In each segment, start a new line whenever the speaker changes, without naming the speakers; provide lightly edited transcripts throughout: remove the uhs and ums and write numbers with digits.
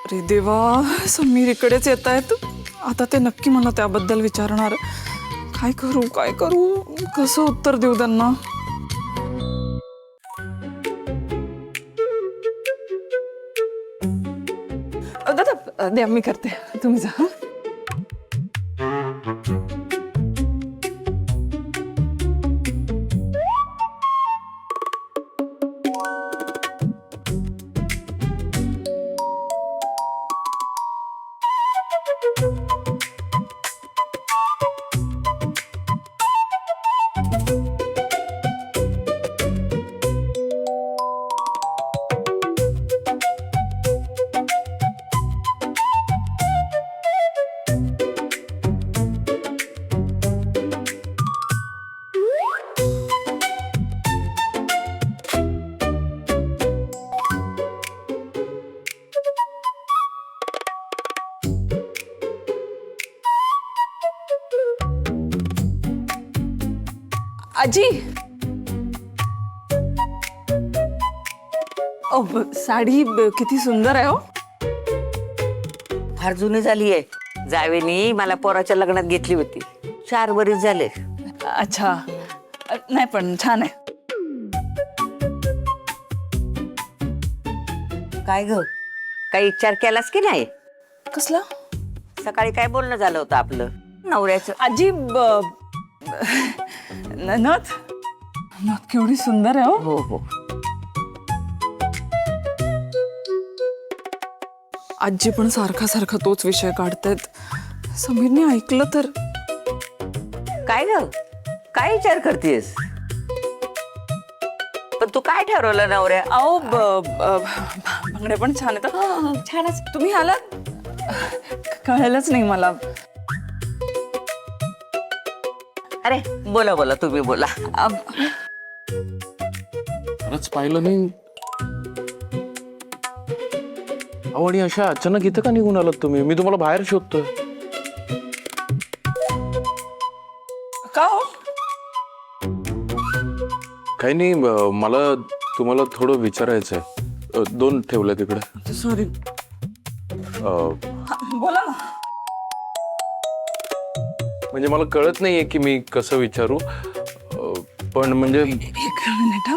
अरे देवा, समीर इकडेच येत आहेत. आता ते नक्की मला त्याबद्दल विचारणार. काय करू कसं उत्तर देऊ त्यांना. दादा द्या, मी करते, तुम्ही जा. आजी, साडी किती सुंदर आहे. हो,
फार जुनी झाली आहे. जावेनी मला पोराच्या लग्नात घेतली होती. 4 वर्ष झाले.
अच्छा, नाही पण छान आहे.
काय ग, काही विचार केलास की नाही?
कसला?
सकाळी काय बोलणं झालं होतं आपलं नवऱ्याचं?
आजी, नथ केवढी सुंदर आहे.
हो हो.
आजी पण सारखा तोच विषय काढतायत. समीरने ऐकलं तर?
काय ग, काय विचार करतेस? पण तू काय ठरवलं नवऱ्या?
अहो, बांगड्या पण छान आहेत. छानच. तुम्ही आलात, कळलंच नाही मला.
अरे बोला बोला, तुम्ही बोला.
खरंच पाहिलं नाही. अहो, आणि अशा अचानक इथं का निघून आलात तुम्ही? मी तुम्हाला बाहेर शोधतोय.
का हो?
काही नाही, मला तुम्हाला थोडं विचारायचंय. 2 ठेवले तिकडे.
सॉरी. बोला ना.
म्हणजे मला कळत नाहीये की मी कसं विचारू, पण म्हणजे
1 मिनिट.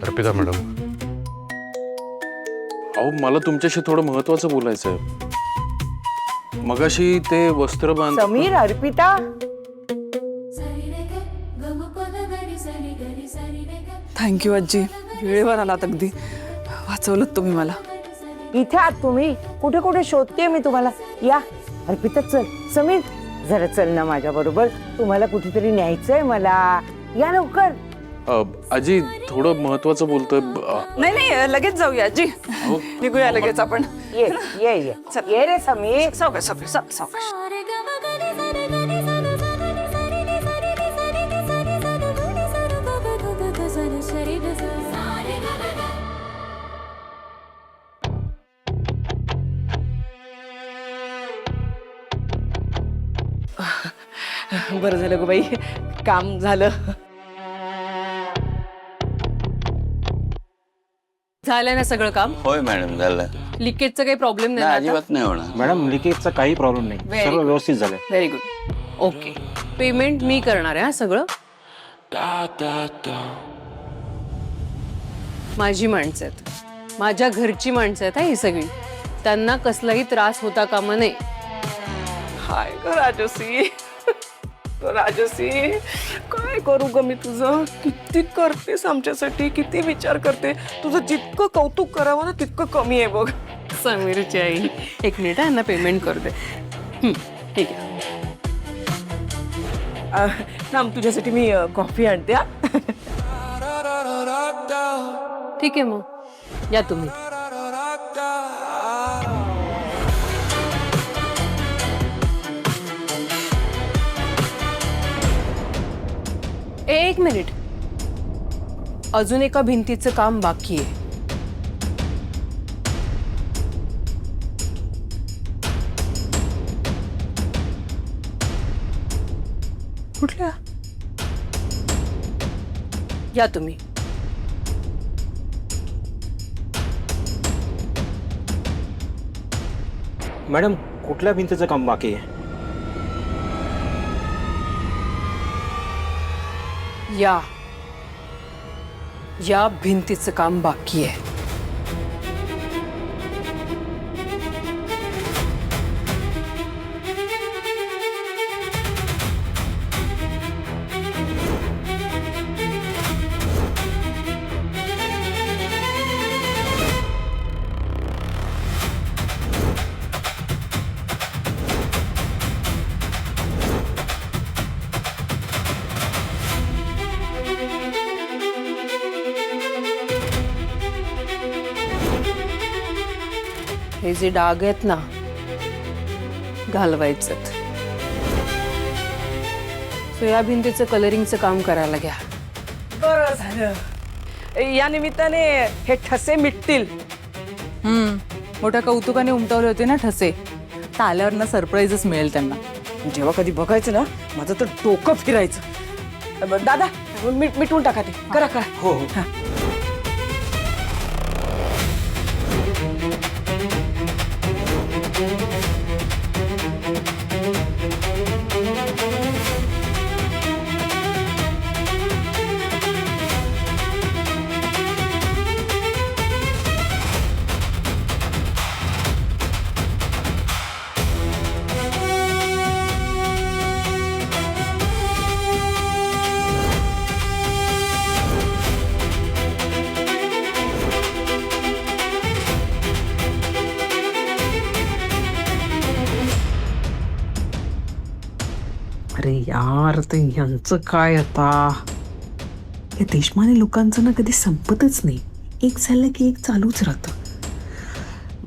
अर्पिता मॅडम, अहो मला तुमच्याशी थोडं महत्वाचं बोलायचंय. मगाशी ते वस्त्र बांध.
समीर, अर्पिता,
थँक्यू आजी, वेळेवर आलात. अगदी वाचवलं तुम्ही मला.
इथे आहात तुम्ही? कुठे कुठे शोधते मी तुम्हाला. या अर्पिता, चल. समीर, जरा चल ना माझ्या बरोबर. तुम्हाला कुठेतरी न्यायचंय मला. या लवकर.
आजी, थोडं महत्वाचं बोलतोय.
नाही, लगेच जाऊया आजी. निघूया लगेच आपण.
ये ये ये. ये रे समीर.
सावकाश. बरं झालं ग बाई, काम झालं.
झालंय ना सगळं काम?
होय मॅडम, झालं.
लिकेजचा काही प्रॉब्लेम नाही
नाही,
ना
अजिबात नाही होणार.
मॅडम, लिकेजचा काही प्रॉब्लेम नाही.
Very
सर्व
good.
व्यवस्थित झालंय.
Very good. ओके, पेमेंट मी करणार आहे. हा सगळं माझी माणसं आहेत, माझ्या घरची माणसं आहेत. ही सगळी, त्यांना कसलाही त्रास होता कामा नये.
हाय ग राजसी, काय करू ग मी तुझं. किती करतेस आमच्यासाठी, किती विचार करते. तुझं जितकं कौतुक करावं ना तितकं कमी आहे बघ.
समीरची आई, 1 मिनिट यांना पेमेंट करते. ठीक आहे.
थांब, तुझ्यासाठी मी कॉफी आणते.
ठीक आहे, मग या तुम्ही. एक मिनिट, अजून एका भिंतीचं काम बाकी आहे.
कुठल्या?
या तुम्ही.
मॅडम कुठल्या भिंतीचं काम बाकी आहे?
या भिंतीचं काम बाकी आहे. हे जे डाग आहेत ना, घालवायचं. सो या भिंतीचं कलरिंगचं काम करायला घ्या.
बरं झालं, या निमित्ताने हे ठसे मिटतील.
मोठ्या कौतुकाने उमटवले होते ना ठसे. तर आल्यावर ना सरप्राईजच मिळेल त्यांना.
जेव्हा कधी बघायचं ना, माझं तर डोकं फिरायचं. दादा मिटवून टाका ते. करा करा.
हो हो.
अरे यार, ते यांचं काय आता? हे देशमाने लोकांचं ना कधी संपतच नाही. एक झालं की एक चालूच राहतं.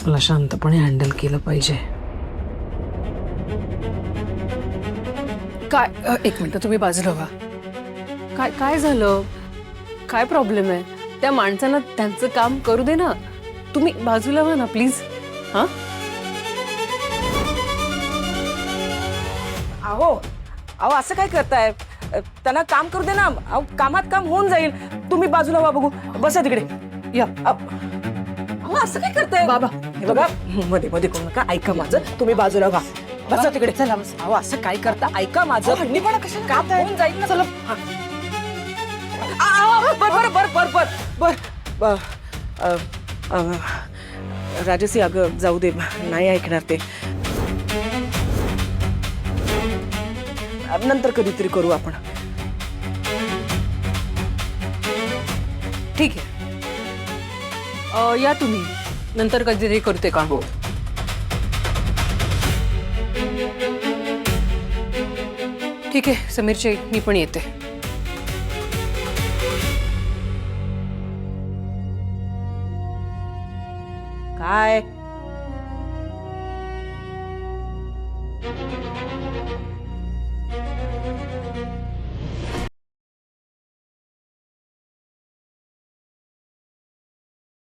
मला शांतपणे हँडल केलं पाहिजे.
काय एक मिनिट, तुम्ही बाजूला व्हा. काय झालं? काय प्रॉब्लेम आहे? त्या माणसांना त्यांचं काम करू दे ना. तुम्ही बाजूला व्हा ना प्लीज. हा,
अहो अहो असं काय करताय? त्यांना काम करू दे ना. अहो कामात काम होऊन जाईल. तुम्ही बाजूला व्हा बघू. बसा तिकडे. या. अहो असं काय करताय
बाबा?
हे बघा, मध्ये मध्ये करू नका. ऐका माझं, तुम्ही बाजूला व्हा. बसा तिकडे. चला बस. अहो असं काय करता? ऐका माझं. हंडीपणा कशाला? काम होऊन जाईल ना. चला. बर राजसी, अगं जाऊ दे, नाही ऐकणार ते. नंतर कधीतरी करू आपण.
ठीक आहे. या तुम्ही, नंतर कधीतरी करते काम. हो. ठीक आहे समीरचे, मी पण येते.
काय